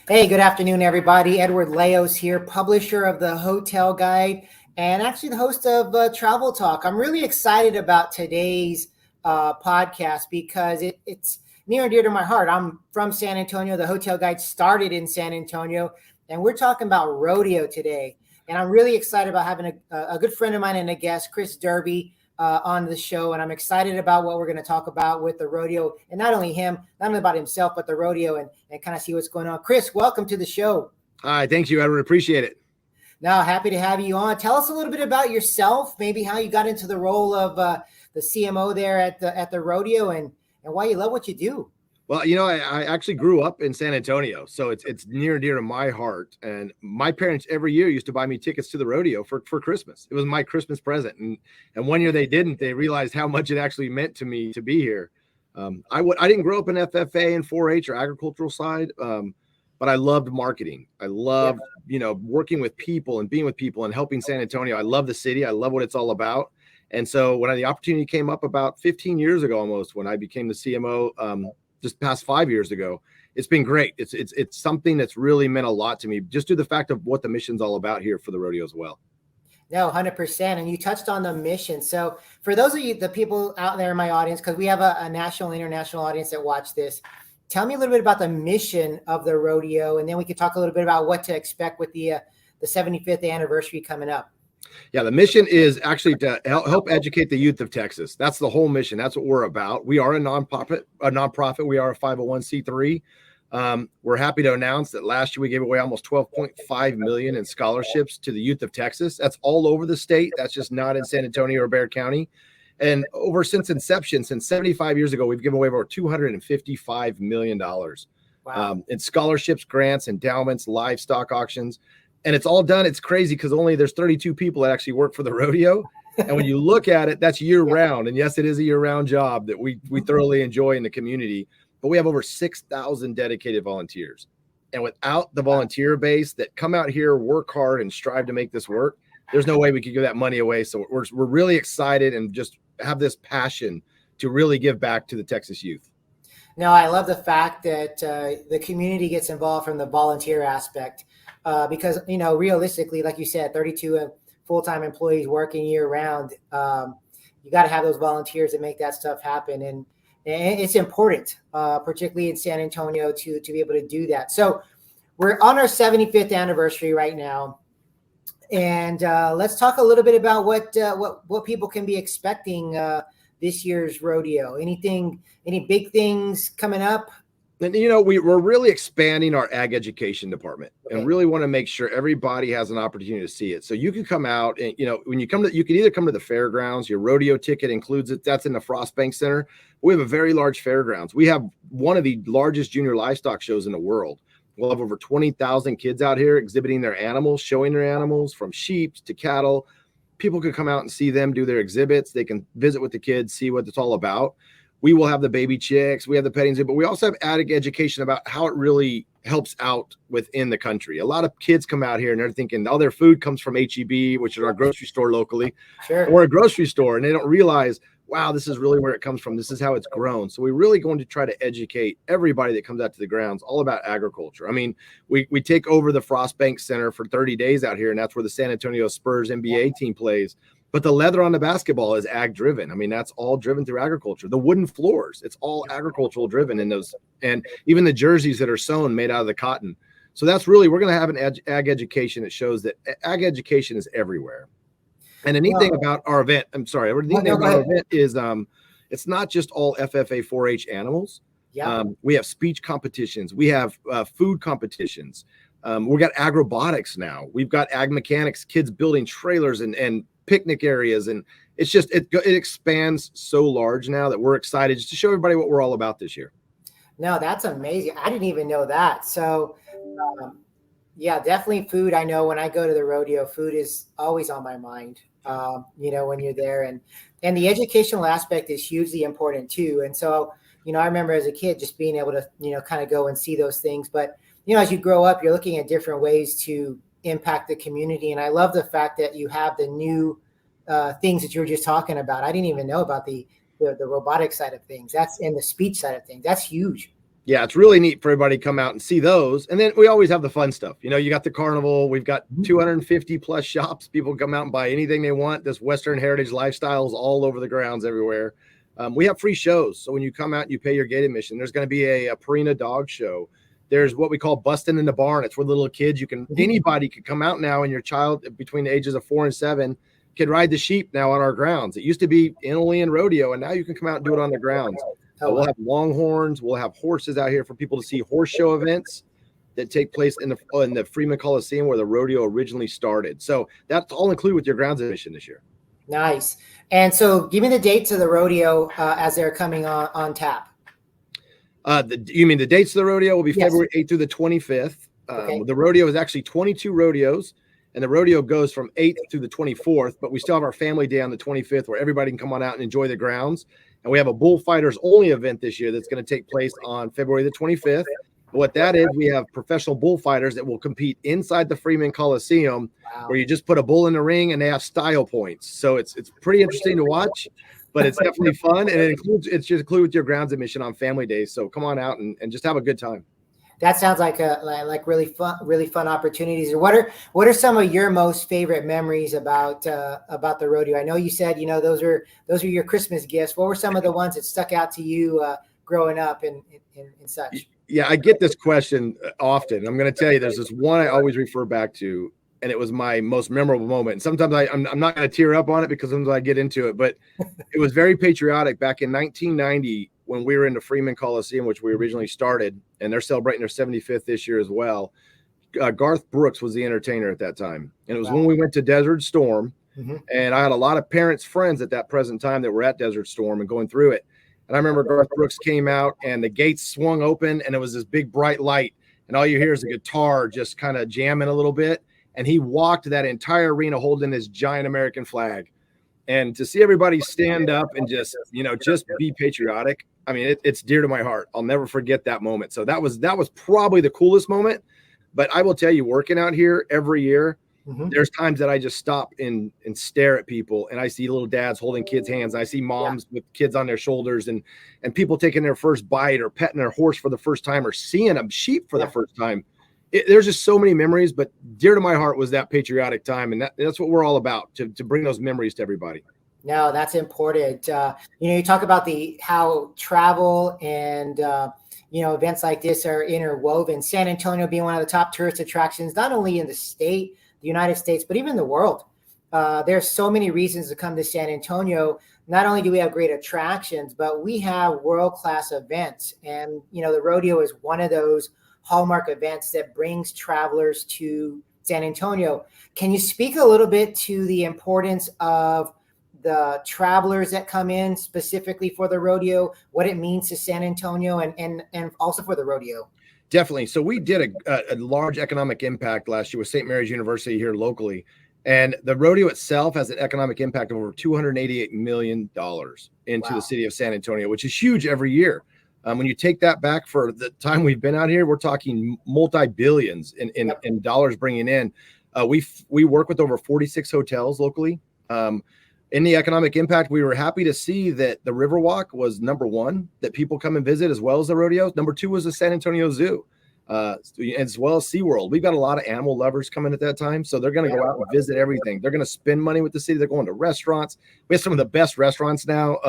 Hey, good afternoon, everybody. Edward Leos here, publisher of the Hotel Guide and actually the host of Travel Talk. I'm really excited about today's podcast because it's near and dear to my heart. I'm from San Antonio. The Hotel Guide started in San Antonio, and we're talking about rodeo today. And I'm really excited about having a good friend of mine and a guest, Chris Derby, on the show, and I'm excited about what we're going to talk about with the rodeo, and not only him, not only about himself, but the rodeo, and kind of see what's going on. Chris, welcome to the show. Hi, thank you, Edward. Appreciate it. Now, happy to have you on. Tell us a little bit about yourself, maybe how you got into the role of the CMO there at the rodeo, and why you love what you do. Well, I actually grew up in San Antonio, so it's near and dear to my heart. And my parents every year used to buy me tickets to the rodeo for Christmas. It was my Christmas present, and one year they didn't. They realized how much it actually meant to me to be here. I didn't grow up in FFA and 4-H or agricultural side, but I loved marketing. I loved working with people and being with people and helping San Antonio. I love the city. I love what it's all about. And so when the opportunity came up about 15 years ago, almost, when I became the CMO, just past 5 years ago, it's been great. It's something that's really meant a lot to me, just due to the fact of what the mission's all about here for the rodeo as well. No, 100%. And you touched on the mission. So for those of you, the people out there in my audience, because we have a national, international audience that watch this, tell me a little bit about the mission of the rodeo, and then we can talk a little bit about what to expect with the 75th anniversary coming up. Yeah, the mission is actually to help educate the youth of Texas. That's the whole mission. That's what we're about. We are a nonprofit. We are a 501c3. We're happy to announce that last year we gave away almost $12.5 million in scholarships to the youth of Texas. That's all over the state. That's just not in San Antonio or Bexar County. And since inception, since 75 years ago, we've given away over $255 million in scholarships, grants, endowments, livestock auctions. And it's all done. It's crazy because there's 32 people that actually work for the rodeo. And when you look at it, that's year round. And yes, it is a year round job that we thoroughly enjoy in the community. But we have over 6,000 dedicated volunteers. And without the volunteer base that come out here, work hard, and strive to make this work, there's no way we could give that money away. So we're really excited and just have this passion to really give back to the Texas youth. No, I love the fact that the community gets involved from the volunteer aspect. Because, realistically, like you said, 32 full-time employees working year round, you got to have those volunteers that make that stuff happen. And it's important, particularly in San Antonio, to be able to do that. So we're on our 75th anniversary right now. And let's talk a little bit about what people can be expecting this year's rodeo. Any big things coming up? And, we're really expanding our ag education department and really want to make sure everybody has an opportunity to see it. So you can come out and, when you come you can either come to the fairgrounds, your rodeo ticket includes it. That's in the Frost Bank Center. We have a very large fairgrounds. We have one of the largest junior livestock shows in the world. We'll have over 20,000 kids out here exhibiting their animals, showing their animals, from sheep to cattle. People can come out and see them do their exhibits. They can visit with the kids, see what it's all about. We will have the baby chicks, we have the petting zoo, but we also have ag education about how it really helps out within the country. A lot of kids come out here and they're thinking all their food comes from HEB, which is our grocery store locally, or a grocery store, and they don't realize, wow, this is really where it comes from. This is how it's grown. So we're really going to try to educate everybody that comes out to the grounds all about agriculture. I mean, we take over the Frost Bank Center for 30 days out here, and that's where the San Antonio Spurs NBA team plays. But the leather on the basketball is ag driven. I mean, that's all driven through agriculture. The wooden floors, it's all agricultural driven in those. And even the jerseys that are sewn made out of the cotton. So that's really, we're going to have an ag education that shows that ag education is everywhere. And the neat thing about our event, is it's not just all FFA 4-H animals. We have speech competitions. We have food competitions. We've got agrobotics now. We've got ag mechanics, kids building trailers and picnic areas, and it's just it expands so large now that we're excited just to show everybody what we're all about this year. No, that's amazing. I didn't even know that. So definitely food. I know when I go to the rodeo, food is always on my mind. When you're there, and the educational aspect is hugely important too. And so I remember as a kid just being able to kind of go and see those things, but as you grow up, you're looking at different ways to impact the community. And I love the fact that you have the new things that you were just talking about. I didn't even know about the robotic side of things. That's and the speech side of things. That's huge. Yeah, it's really neat for everybody to come out and see those. And then we always have the fun stuff. You know, you got the carnival. We've got 250 plus shops. People come out and buy anything they want. This Western heritage lifestyle is all over the grounds everywhere. We have free shows. So when you come out and you pay your gate admission, there's going to be a Purina dog show. There's what we call busting in the barn. It's where little kids, anybody could come out now, and your child between the ages of 4 and 7 can ride the sheep now on our grounds. It used to be only in rodeo, and now you can come out and do it on the grounds. We'll have longhorns. We'll have horses out here for people to see horse show events that take place in the Freeman Coliseum where the rodeo originally started. So that's all included with your grounds admission this year. Nice. And so give me the dates of the rodeo as they're coming on tap. You mean the dates of the rodeo will be Yes. February 8th through the 25th. Okay. The rodeo is actually 22 rodeos, and the rodeo goes from 8th through the 24th, but we still have our family day on the 25th where everybody can come on out and enjoy the grounds. And we have a bullfighters only event this year that's going to take place on February the 25th. What that is, we have professional bullfighters that will compete inside the Freeman Coliseum, where you just put a bull in the ring and they have style points. So it's pretty interesting to watch, but it's definitely fun. And it's just included with your grounds admission on family days. So come on out and just have a good time. That sounds like really fun opportunities. What are some of your most favorite memories about the rodeo? I know you said, those are your Christmas gifts. What were some of the ones that stuck out to you growing up and such? Yeah, I get this question often. I'm going to tell you, there's this one I always refer back to, and it was my most memorable moment. And sometimes I'm not going to tear up on it because sometimes I get into it, but it was very patriotic back in 1990 when we were in the Freeman Coliseum, which we originally started, and they're celebrating their 75th this year as well. Garth Brooks was the entertainer at that time. And it was when we went to Desert Storm, and I had a lot of parents' friends at that present time that were at Desert Storm and going through it. And I remember Garth Brooks came out and the gates swung open and it was this big bright light. And all you hear is a guitar just kind of jamming a little bit. And he walked that entire arena holding this giant American flag. And to see everybody stand up and just be patriotic, I mean, it's dear to my heart. I'll never forget that moment. So that was probably the coolest moment. But I will tell you, working out here every year, there's times that I just stop and stare at people, and I see little dads holding kids' hands. I see moms with kids on their shoulders, and people taking their first bite or petting their horse for the first time or seeing a sheep for the first time. There's just so many memories, but dear to my heart was that patriotic time, and that's what we're all about, to bring those memories to everybody. No, that's important. You talk about how travel and events like this are interwoven. San Antonio being one of the top tourist attractions, not only in the United States, but even the world. There's so many reasons to come to San Antonio. Not only do we have great attractions, but we have world-class events. And, the rodeo is one of those hallmark events that brings travelers to San Antonio. Can you speak a little bit to the importance of the travelers that come in specifically for the rodeo, what it means to San Antonio and also for the rodeo? Definitely. So we did a large economic impact last year with St. Mary's University here locally. And the rodeo itself has an economic impact of over $288 million into the city of San Antonio, which is huge every year. When you take that back for the time we've been out here, we're talking multi-billions in dollars bringing in. We work with over 46 hotels locally. In the economic impact, we were happy to see that the Riverwalk was number one, that people come and visit, as well as the rodeo. Number two was the San Antonio Zoo, as well as SeaWorld. We've got a lot of animal lovers coming at that time, so they're going to go out and visit everything. They're going to spend money with the city. They're going to restaurants. We have some of the best restaurants now.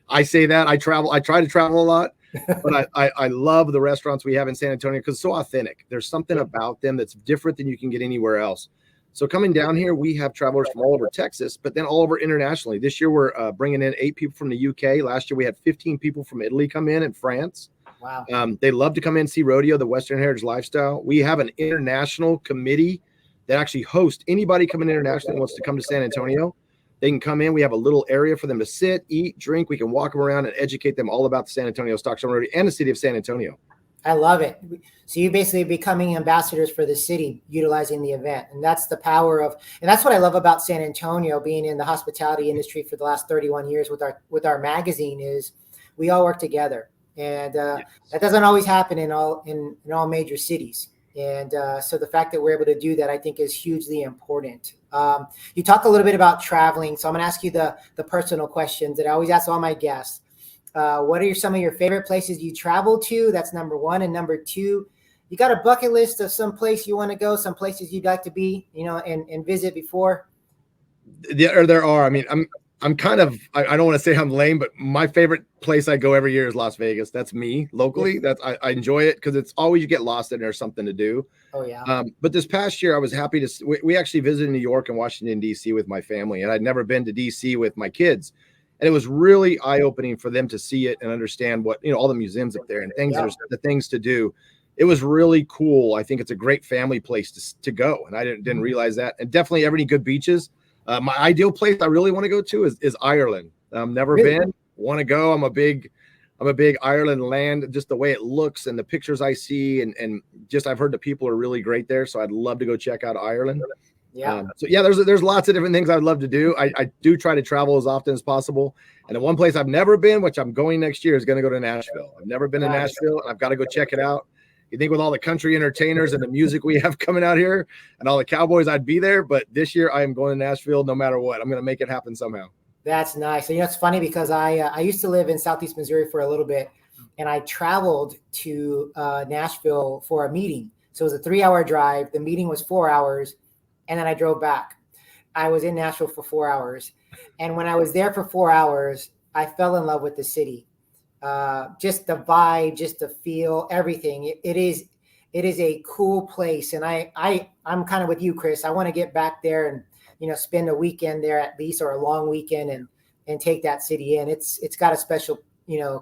I say that. I try to travel a lot, but I love the restaurants we have in San Antonio because it's so authentic. There's something about them that's different than you can get anywhere else. So coming down here, we have travelers from all over Texas, but then all over internationally. This year, we're bringing in 8 people from the UK. Last year, we had 15 people from Italy come in and France. Wow. They love to come in and see rodeo, the Western heritage lifestyle. We have an international committee that actually hosts anybody coming internationally who wants to come to San Antonio. They can come in. We have a little area for them to sit, eat, drink. We can walk them around and educate them all about the San Antonio Stock Show Rodeo and the city of San Antonio. I love it. So you basically becoming ambassadors for the city, utilizing the event. And that's the power of, and that's what I love about San Antonio, being in the hospitality industry for the last 31 years with our magazine, is we all work together. And that doesn't always happen in all major cities. And so the fact that we're able to do that, I think, is hugely important. You talk a little bit about traveling. So I'm going to ask you the personal questions that I always ask all my guests. What are some of your favorite places you travel to? That's number one. And number two, you got a bucket list of some place you want to go, some places you'd like to be, and visit before? There are. I mean, I'm kind of, I don't want to say I'm lame, but my favorite place I go every year is Las Vegas. That's me locally. I enjoy it because it's always you get lost and there's something to do. Oh yeah. But this past year I was happy to, we actually visited New York and Washington, DC with my family, and I'd never been to DC with my kids. And it was really eye-opening for them to see it and understand what, all the museums up there and things, there's the things to do. It was really cool. I think it's a great family place to go. And I didn't realize that. And definitely every good beaches. My ideal place I really want to go to is Ireland. Never been, want to go. I'm a big Ireland land, just the way it looks and the pictures I see. And just, I've heard the people are really great there. So I'd love to go check out Ireland. Yeah. So yeah, there's lots of different things I'd love to do. I do try to travel as often as possible. And the one place I've never been, which I'm going next year, is going to go to Nashville. I've never been to Nashville, and I've got to go check it out. You think with all the country entertainers and the music we have coming out here and all the Cowboys, I'd be there. But this year I am going to Nashville no matter what. I'm going to make it happen somehow. That's nice. And it's funny because I used to live in Southeast Missouri for a little bit, and I traveled to Nashville for a meeting. So it was a 3-hour drive. The meeting was 4 hours, and then I drove back. I was in Nashville for 4 hours. And when I was there for 4 hours, I fell in love with the city. Just the vibe, just the feel, everything. It is a cool place. And I'm kind of with you, Chris. I want to get back there and, spend a weekend there at least, or a long weekend, and take that city in. It's got a special,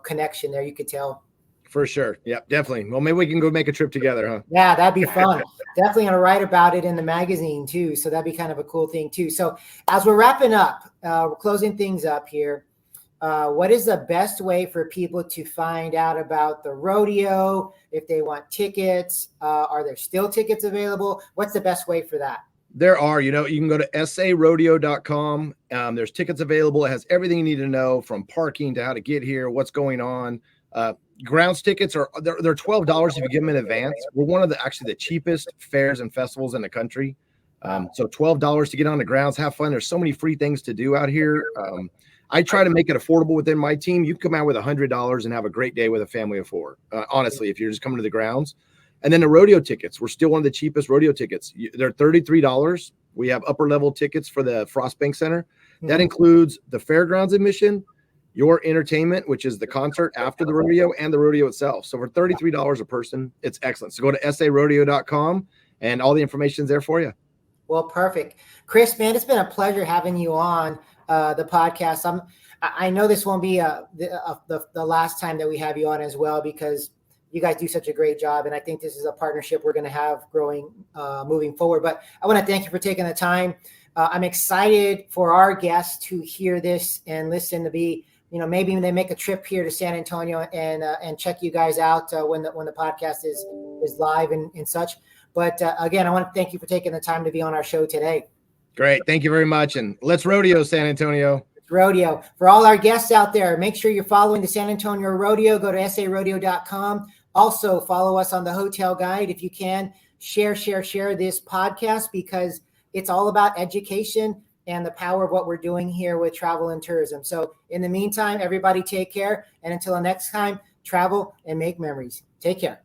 connection there. You could tell. For sure. Yeah, definitely. Well, maybe we can go make a trip together, huh? Yeah, that'd be fun. Definitely going to write about it in the magazine too. So that'd be kind of a cool thing too. So as we're wrapping up, we're closing things up here. What is the best way for people to find out about the rodeo? If they want tickets, are there still tickets available? What's the best way for that? There are, you can go to sarodeo.com. There's tickets available. It has everything you need to know, from parking to how to get here, what's going on. Grounds tickets they're $12 if you give them in advance. We're one of the cheapest fairs and festivals in the country. So $12 to get on the grounds, have fun. There's so many free things to do out here. I try to make it affordable within my team. You can come out with $100 and have a great day with a family of 4. Honestly, if you're just coming to the grounds. And then the rodeo tickets, we're still one of the cheapest rodeo tickets. They're $33. We have upper level tickets for the Frostbank Center. That includes the fairgrounds admission, your entertainment, which is the concert after the rodeo, and the rodeo itself. So for $33 a person, it's excellent. So go to sarodeo.com and all the information's there for you. Well, perfect. Chris, man, it's been a pleasure having you on the podcast. I know this won't be the last time that we have you on as well, because you guys do such a great job. And I think this is a partnership we're going to have growing, moving forward. But I want to thank you for taking the time. I'm excited for our guests to hear this and listen, to be, maybe when they make a trip here to San Antonio and check you guys out when the podcast is live and such. But again, I want to thank you for taking the time to be on our show today. Great. Thank you very much. And let's rodeo, San Antonio. Rodeo. For all our guests out there, make sure you're following the San Antonio Rodeo. Go to sarodeo.com. Also, follow us on the Hotel Guide. If you can, share this podcast, because it's all about education and the power of what we're doing here with travel and tourism. So in the meantime, everybody take care. And until the next time, travel and make memories. Take care.